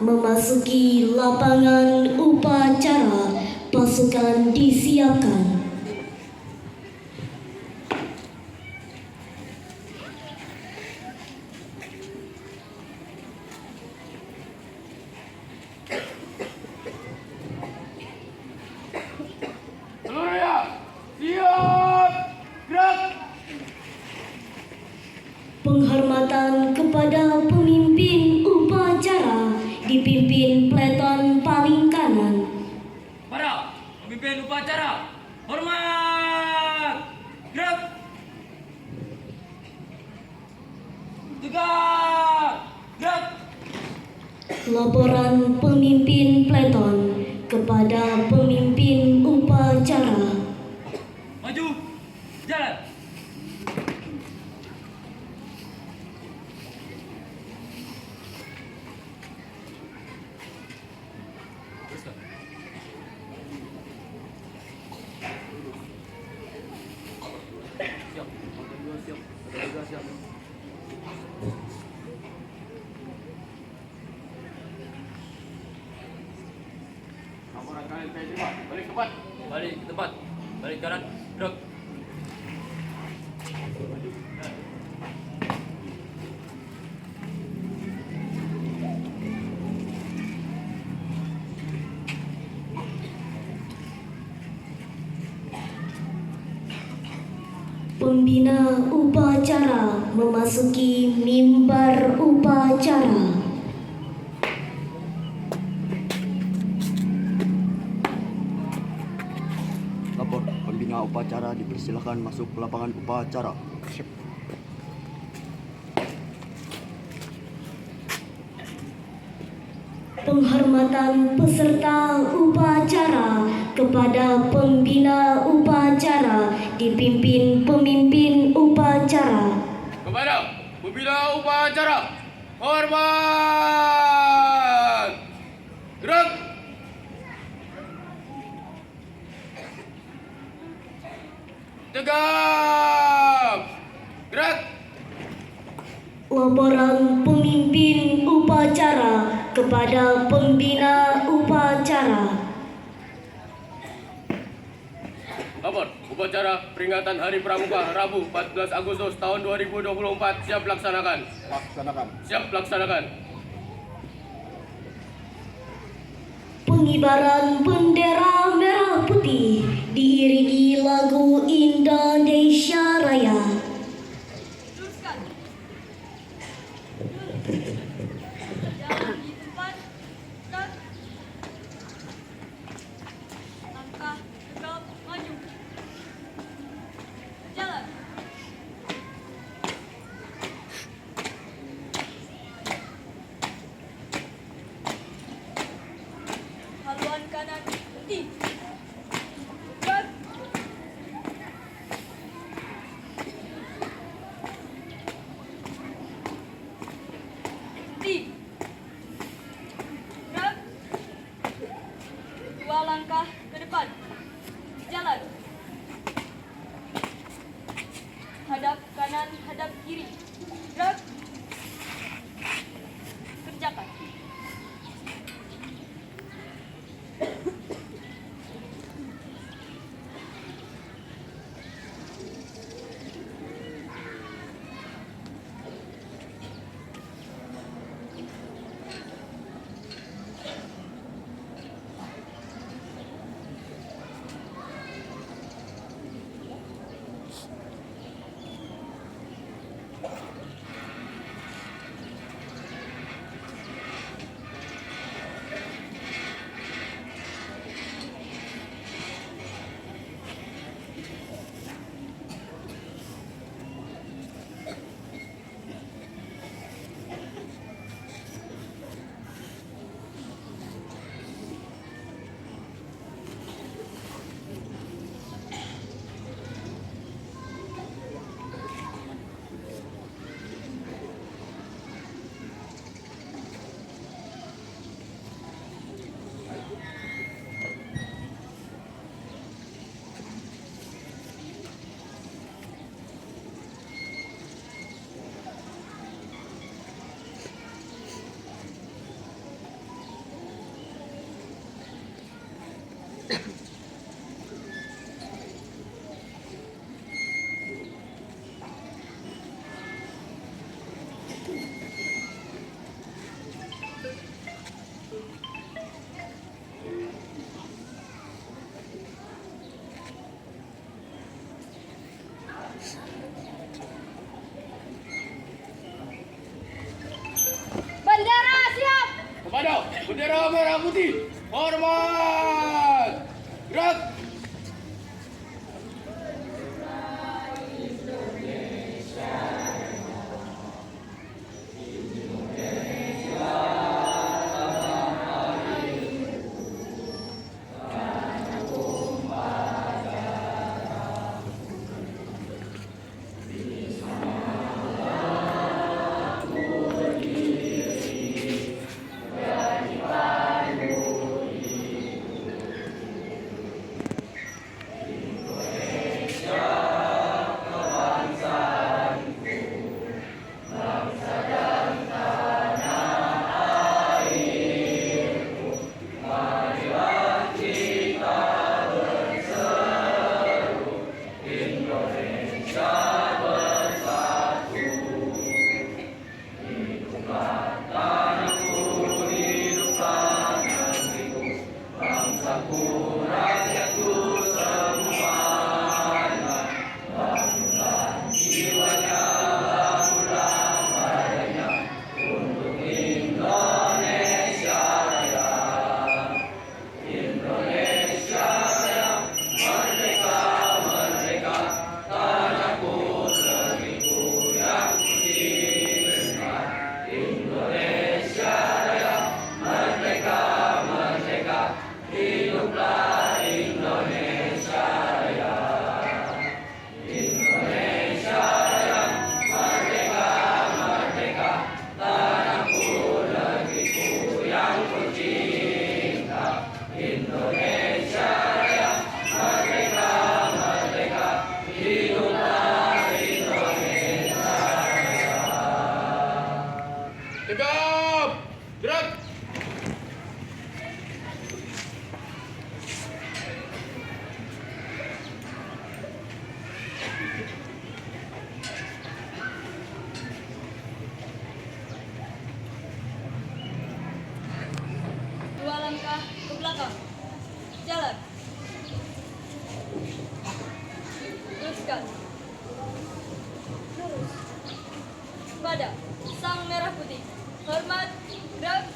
memasuki lapangan upacara. Pasukan disiapkan. Penghormatan kepada pemimpin upacara dipimpin peleton paling kanan. Para pemimpin upacara, hormat! Gerak! Tegak! Gerak! Laporan pemimpin peleton kepada pemimpin upacara. Maju! Jalan! Balik ke tempat. Balik ke tempat. Balik kanan. Gerak. Pembina upacara memasuki mimbar upacara. Lapor, pembina upacara dipersilakan masuk ke lapangan upacara. Penghormatan peserta upacara kepada pembina upacara dipimpin pemimpin upacara. Kepada pembina upacara, hormat! Gerak! Tegak! Gerak! Laporan pemimpin upacara kepada pembina upacara. Lapor, upacara peringatan Hari Pramuka Rabu 14 Agustus tahun 2024 siap laksanakan. Siap laksanakan. Pengibaran bendera merah putih diiringi lagu Indonesia Raya. Jalan di tempat, gerak. Langkah tegap maju. Jalan. Haluan kanan berhenti. Gerak. Berhenti. Gerak. 2 langkah ke depan. Jalan. Hadap kanan, hadap kiri. Gerak. Kerjakan. Bendera merah putih, hormat. Gerak. Tegap. Gerak. Dua langkah ke belakang. Jalan. Teruskan. Lurus. Pada sang merah putih. Hormat. Gerak.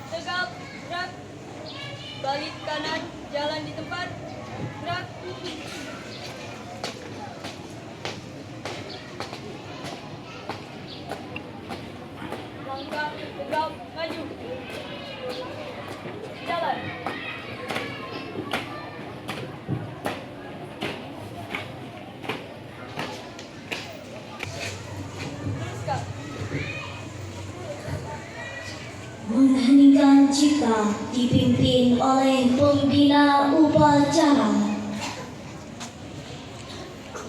Tegap. Gerak. Balik kanan. Jalan di tempat. Gerak. Langkah tegap maju. Jalan. Teruskan. Mengheningkan cipta dipimpin oleh pembina upacara.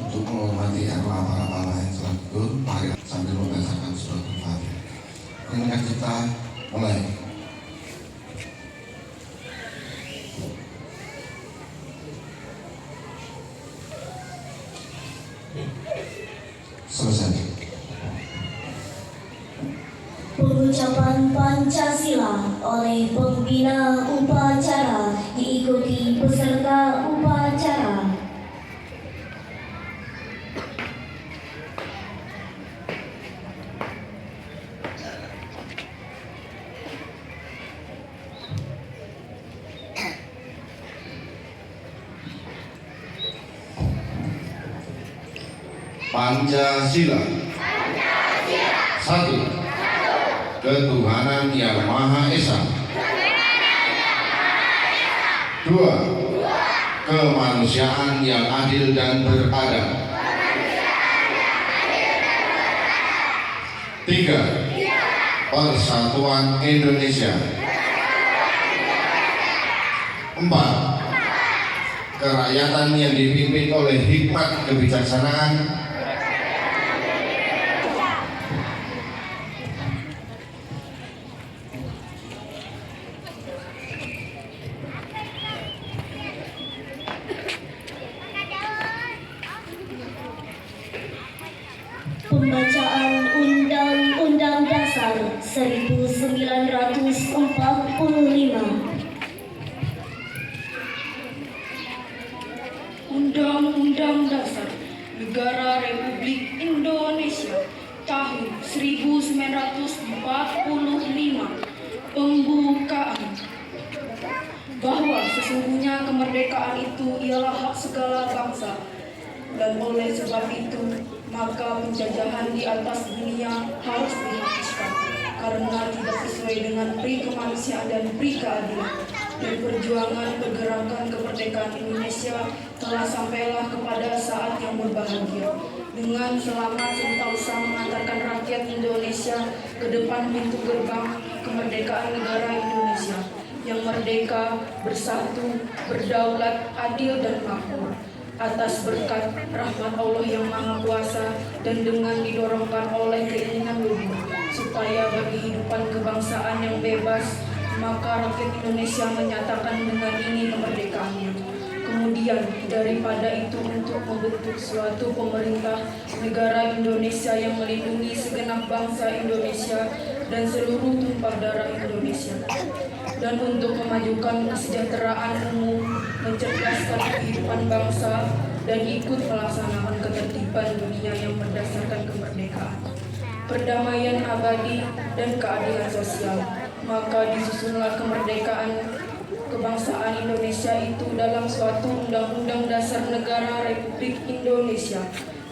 Untuk menghormati arwah-arwah yang telah gugur, mari sambil membacakan surat Al-Fatihah. Mengingat kita mulai. Selesai. Pengucapan Pancasila oleh pembina upacara diikuti peserta upacara. Pancasila. Satu. Ketuhanan yang Maha Esa. Dua. Kemanusiaan yang adil dan beradab. Tiga. Persatuan Indonesia. Empat. Kerakyatan yang dipimpin oleh hikmat kebijaksanaan. Pembacaan Undang-Undang Dasar 1945. Undang-Undang Dasar Negara Republik Indonesia tahun 1945 pembuka Sesungguhnya kemerdekaan itu ialah hak segala bangsa. Dan oleh sebab itu, maka penjajahan di atas dunia harus dihapuskan karena tidak sesuai dengan pri kemanusiaan dan pri keadilan. Dan perjuangan pergerakan kemerdekaan Indonesia telah sampailah kepada saat yang berbahagia. Dengan selamat sentosa mengantarkan rakyat Indonesia ke depan pintu gerbang kemerdekaan negara Indonesia yang merdeka, bersatu, berdaulat, adil dan makmur. Atas berkat rahmat Allah yang Maha Kuasa dan dengan didorongkan oleh keinginan luhur supaya bagi kehidupan kebangsaan yang bebas, maka rakyat Indonesia menyatakan dengan ini kemerdekaannya. Kemudian daripada itu untuk membentuk suatu pemerintah negara Indonesia yang melindungi segenap bangsa Indonesia dan seluruh tumpah darah Indonesia. Dan untuk memajukan kesejahteraan umum, mencerdaskan kehidupan bangsa, dan ikut melaksanakan ketertiban dunia yang berdasarkan kemerdekaan, perdamaian abadi, dan keadilan sosial. Maka disusunlah kemerdekaan kebangsaan Indonesia itu dalam suatu Undang-Undang Dasar Negara Republik Indonesia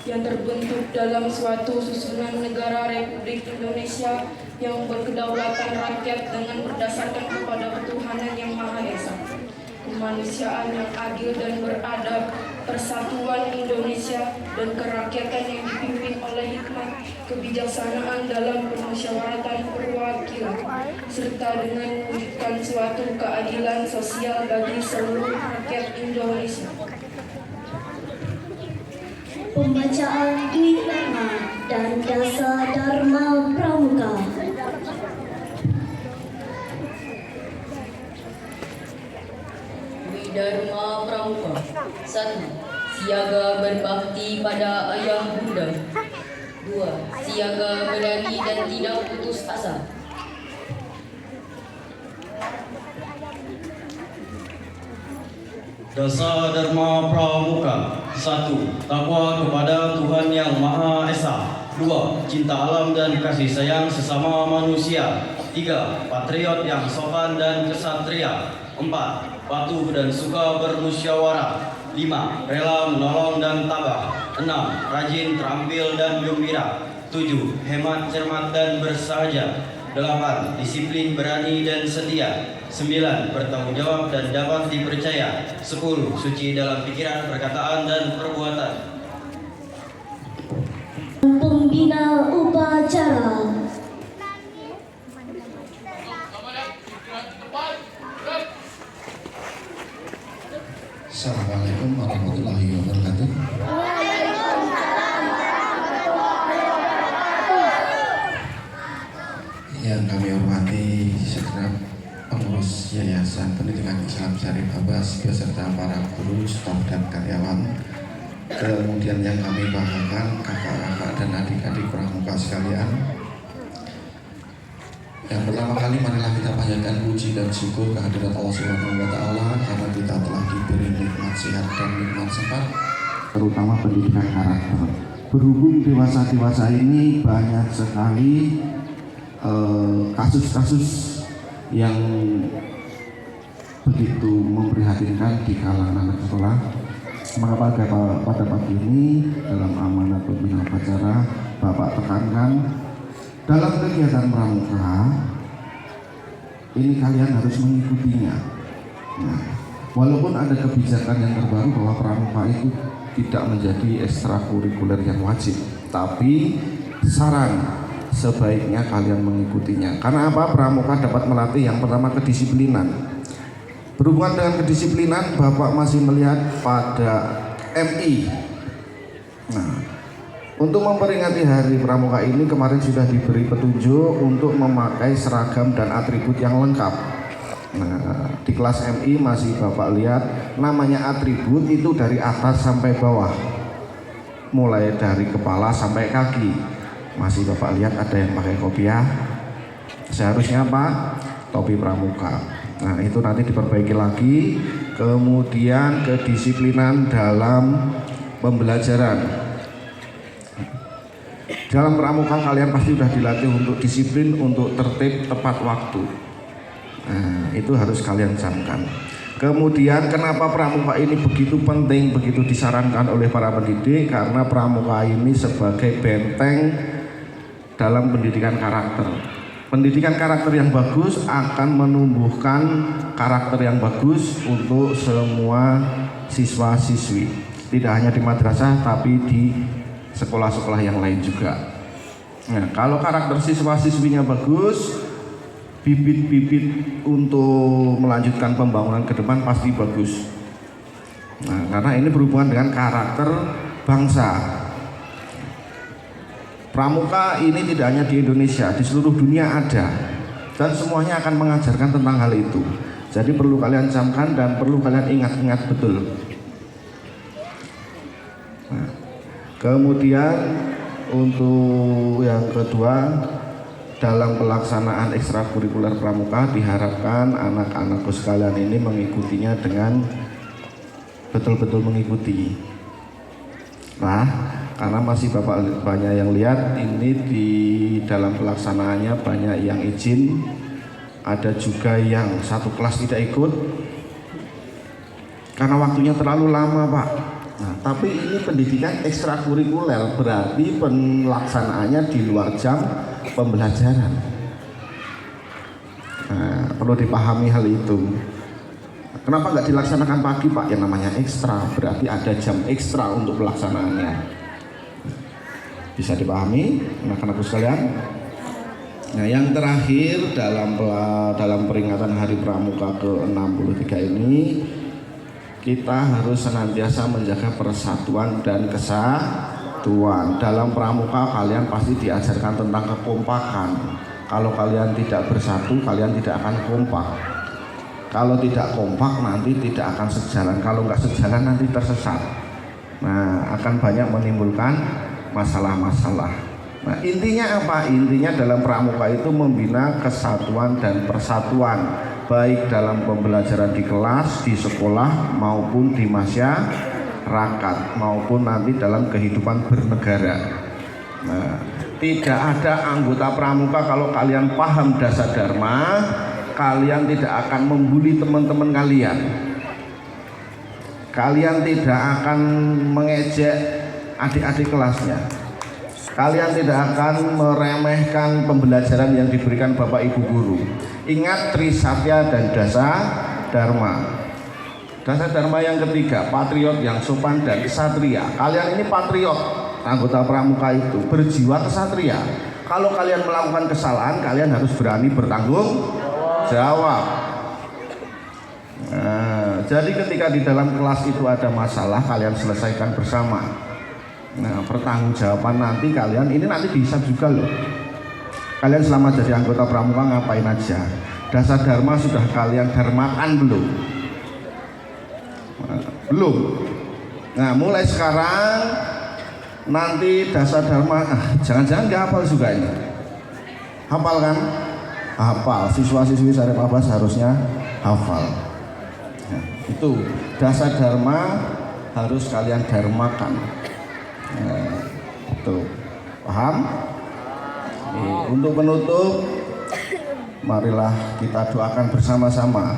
yang terbentuk dalam suatu susunan negara Republik Indonesia yang berkedaulatan rakyat dengan berdasarkan kepada ketuhanan yang Maha Esa, kemanusiaan yang adil dan beradab, persatuan Indonesia, dan kerakyatan yang dipimpin oleh hikmat kebijaksanaan dalam permusyawaratan perwakilan, serta dengan mewujudkan suatu keadilan sosial bagi seluruh rakyat Indonesia. Pembacaan Dwi Dharma dan Dasa Dharma Pramuka. Dwi Dharma Pramuka. 1. Siaga berbakti pada ayah bunda. 2. Siaga berani dan tidak putus asa. Dasa Dharma Pramuka. 1. Takwa kepada Tuhan Yang Maha Esa. 2. Cinta alam dan kasih sayang sesama manusia. 3. Patriot yang sopan dan kesatria. 4. Patuh dan suka bermusyawarah. 5. Rela menolong dan tabah. 6. Rajin, terampil dan gembira. 7. Hemat, cermat dan bersahaja. 8. Disiplin, berani dan setia. 9. Bertanggung jawab dan dapat dipercaya. 10. Suci dalam pikiran, perkataan dan perbuatan. Pembina upacara. Assalamualaikum warahmatullahi wabarakatuh. Yang kami hormati segenap pengurus Yayasan Pendidikan Islam Syarif Abbas beserta para guru, staf dan karyawan. Kemudian yang kami banggakan kakak-kakak dan adik-adik pramuka sekalian. Yang pertama kali marilah kita panjatkan puji dan syukur kehadirat Allah Subhanahu wa taala karena kita telah diberi nikmat sehat dan nikmat sempat, terutama pendidikan karakter. Berhubung dewasa-dewasa ini banyak sekali kasus-kasus yang begitu memprihatinkan di kalangan anak sekolah. Maka pada pagi ini dalam amanat pembina upacara Bapak tekankan dalam kegiatan pramuka ini kalian harus mengikutinya. Nah, walaupun ada kebijakan yang terbaru bahwa pramuka itu tidak menjadi ekstrakurikuler yang wajib, tapi saran sebaiknya kalian mengikutinya. Karena apa? Pramuka dapat melatih yang pertama kedisiplinan. Berhubungan dengan kedisiplinan, Bapak masih melihat pada MI. Nah, untuk memperingati Hari Pramuka ini kemarin sudah diberi petunjuk untuk memakai seragam dan atribut yang lengkap. Nah, di kelas MI masih Bapak lihat namanya atribut itu dari atas sampai bawah, mulai dari kepala sampai kaki. Masih Bapak lihat ada yang pakai kopiah. Seharusnya apa? Topi pramuka. Nah, itu nanti diperbaiki lagi. Kemudian kedisiplinan dalam pembelajaran. Dalam pramuka kalian pasti sudah dilatih untuk disiplin, untuk tertib, tepat waktu. Nah, itu harus kalian camkan. Kemudian kenapa pramuka ini begitu penting, begitu disarankan oleh para pendidik? Karena pramuka ini sebagai benteng dalam pendidikan karakter. Pendidikan karakter yang bagus akan menumbuhkan karakter yang bagus untuk semua siswa-siswi. Tidak hanya di madrasah tapi di sekolah-sekolah yang lain juga. Nah, kalau karakter siswa-siswinya bagus, bibit-bibit untuk melanjutkan pembangunan ke depan pasti bagus. Nah, karena ini berhubungan dengan karakter bangsa. Pramuka ini tidak hanya di Indonesia, di seluruh dunia ada, dan semuanya akan mengajarkan tentang hal itu. Jadi perlu kalian camkan dan perlu kalian ingat-ingat betul. Nah, kemudian untuk yang kedua, dalam pelaksanaan ekstrakurikuler pramuka diharapkan anak-anakku sekalian ini mengikutinya dengan betul-betul mengikuti. Nah, karena masih Bapak banyak yang lihat ini di dalam pelaksanaannya banyak yang izin, ada juga yang satu kelas tidak ikut karena waktunya terlalu lama, Pak. Nah, tapi ini pendidikan ekstrakurikuler, berarti pelaksanaannya di luar jam pembelajaran. Nah, perlu dipahami hal itu. Kenapa nggak dilaksanakan pagi, Pak? Yang namanya ekstra, berarti ada jam ekstra untuk pelaksanaannya. Bisa dipahami, anak-anakku sekalian? Nah, yang terakhir dalam peringatan Hari Pramuka ke-63 ini, kita harus senantiasa menjaga persatuan dan kesatuan. Dalam pramuka kalian pasti diajarkan tentang kekompakan. Kalau kalian tidak bersatu, kalian tidak akan kompak. Kalau tidak kompak nanti tidak akan sejalan. Kalau nggak sejalan nanti tersesat. Nah, akan banyak menimbulkan masalah-masalah. Nah, intinya apa? Intinya dalam pramuka itu membina kesatuan dan persatuan, baik dalam pembelajaran di kelas, di sekolah, maupun di masyarakat, maupun nanti dalam kehidupan bernegara. Nah, tidak ada anggota pramuka kalau kalian paham dasar dharma, kalian tidak akan membuli teman-teman kalian. Kalian tidak akan mengejek adik-adik kelasnya. Kalian tidak akan meremehkan pembelajaran yang diberikan Bapak Ibu guru. Ingat Trisatya dan Dasa Dharma. Dasa Dharma yang ketiga, patriot yang sopan dan kesatria. Kalian ini patriot, anggota pramuka itu berjiwa kesatria. Kalau kalian melakukan kesalahan, kalian harus berani bertanggung jawab. Nah, jadi ketika di dalam kelas itu ada masalah, kalian selesaikan bersama. Nah, pertanggungjawaban nanti kalian ini nanti dihisab juga loh. Kalian selama jadi anggota pramuka ngapain aja? Dasar dharma sudah kalian dharmakan belum? Belum. Nah, mulai sekarang nanti dasar dharma, jangan-jangan nggak hafal juga ini. Hafal kan? Hafal. Siswa-siswi Sarip Abbas harusnya hafal. Nah, itu dasar dharma harus kalian dharmakan. Nah, tuh, paham? Untuk penutup, marilah kita doakan bersama-sama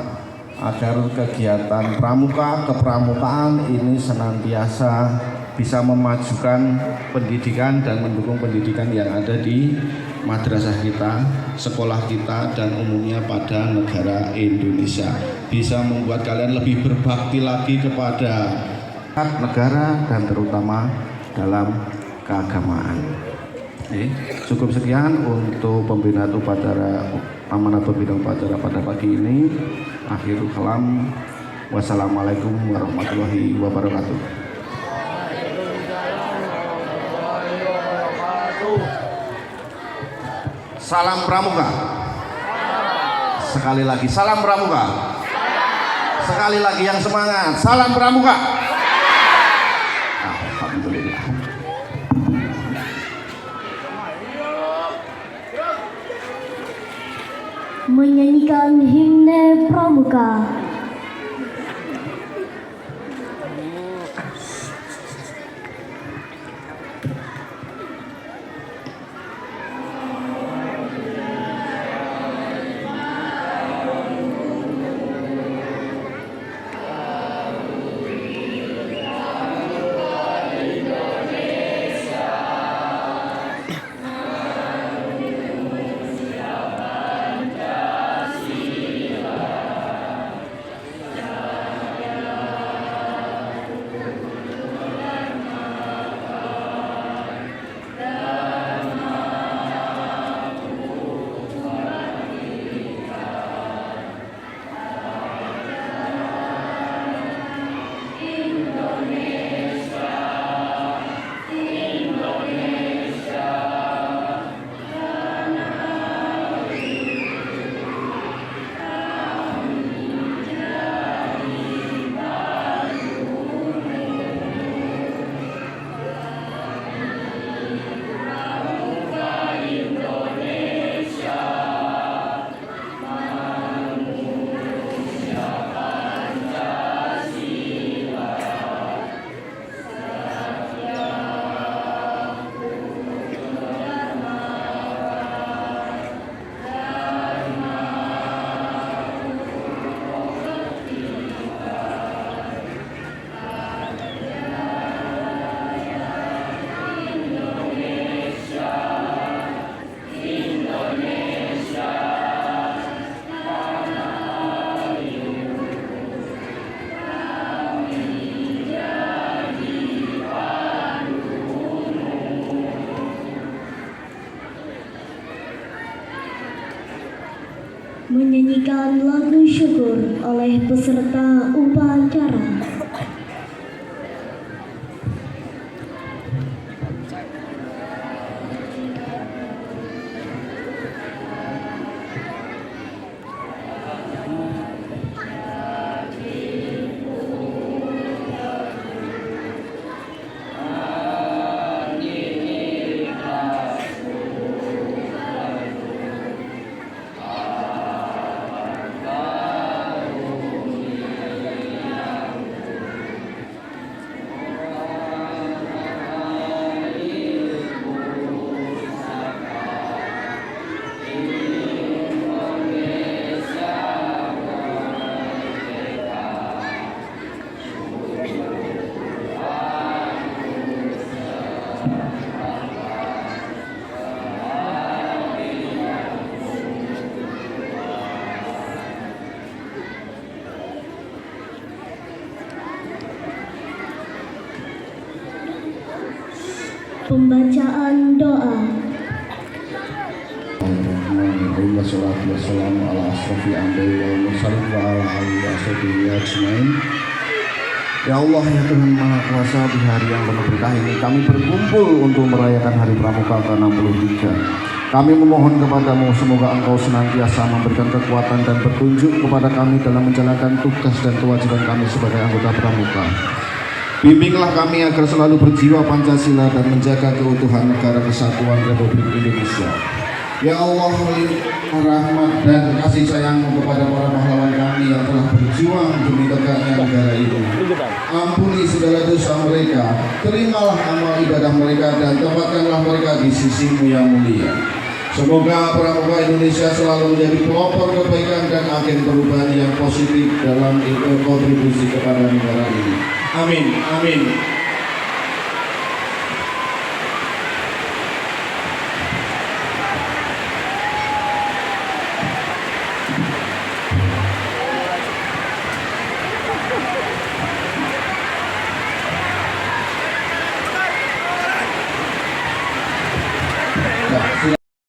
agar kegiatan pramuka, kepramukaan ini senantiasa bisa memajukan pendidikan dan mendukung pendidikan yang ada di madrasah kita, sekolah kita, dan umumnya pada negara Indonesia. Bisa membuat kalian lebih berbakti lagi kepada negara dan terutama dalam keagamaan. Cukup sekian untuk pembinaan upacara amanat pembina upacara pada pagi ini. Akhirul kalam. Wassalamualaikum warahmatullahi wabarakatuh. Salam pramuka. Sekali lagi salam pramuka. Sekali lagi yang semangat. Salam pramuka. Alhamdulillah. Menyanyikan himne pramuka. menyanyikan lagu syukur oleh peserta upacara. Pembacaan doa. Wassalamu ala asrafil anbiya'i wal mursalin wa ala alihi washabihi ajmain. Ya Allah, ya Tuhan Maha Kuasa, di hari yang penuh berkah ini kami berkumpul untuk merayakan Hari Pramuka ke-63. Kami memohon kepadamu semoga Engkau senantiasa memberikan kekuatan dan petunjuk kepada kami dalam menjalankan tugas dan kewajiban kami sebagai anggota Pramuka. Bimbinglah kami agar selalu berjiwa Pancasila dan menjaga keutuhan Negara Kesatuan Republik Indonesia. Ya Allah, rahmat dan kasih sayang-Mu kepada para pahlawan kami yang telah berjuang demi tegaknya negara ini. Ampuni segala dosa mereka, terimalah amal ibadah mereka, dan tempatkanlah mereka di sisi-Mu yang mulia. Semoga Pramuka Indonesia selalu menjadi pelopor kebaikan dan agen perubahan yang positif dalam kontribusi kepada negara ini. Amin, amin.